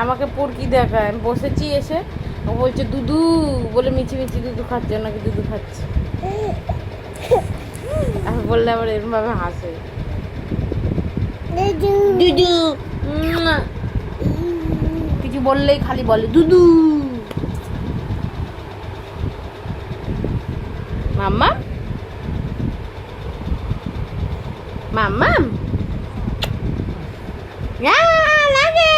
আমাকে পুরকি দেখায়, আমি বসেছি এসে ও বলছে দুধু বলে মিচি মিচি দুধু খাচ্ছে, নাকি দুধু খাচ্ছে। আমি বললে আবার এরকম ভাবে হাসে, দুধু কিছু বললেই খালি বলে দুধু। মাম্মা মাম্মা লাগে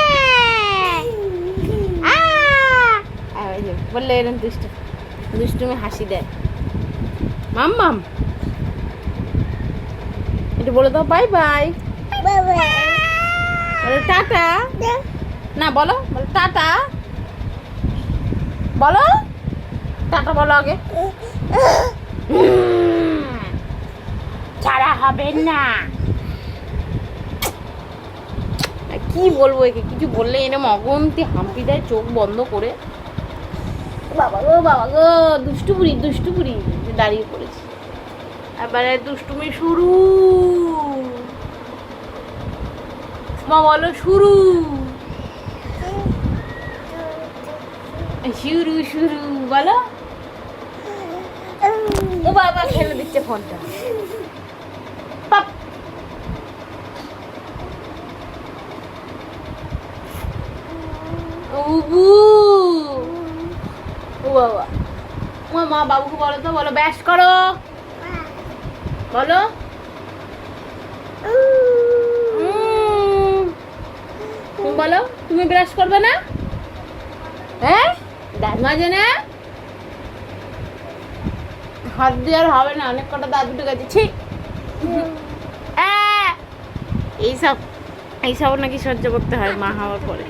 বললে এরকম দুষ্টুমি হাসি দেয়। মাম্মাম এটা বলে দাও বাই বাই, টাটা না, বলো বলো টাটা, বলো টাটা বলো আগে। ছাড়া হবে না, কি বলবো একে, কিছু বললে এরকম অগন্তি হাম্পি দেয় চোখ বন্ধ করে। বাবা গো দুষ্টুপুরি দাঁড়িয়ে পড়েছি, এবারে দুষ্টুমি শুরু। মা বলো শুরু শুরু শুরু বলো। ও বাবা খেলে দিচ্ছে ফোনটা। পাপ উবু ও বাবা, ও মা বাবুকে বলো তো, বলো ব্যাস করো, বলো তুমি বলো, তুমি ব্রাশ করবে না? হ্যাঁ দাঁত মাজে না, হাত দিয়ে আর হবে না, অনেক কটা দাঁত উঠে গেছে। ছি, এইসব নাকি সহ্য করতে হয় মা হওয়ার পরে।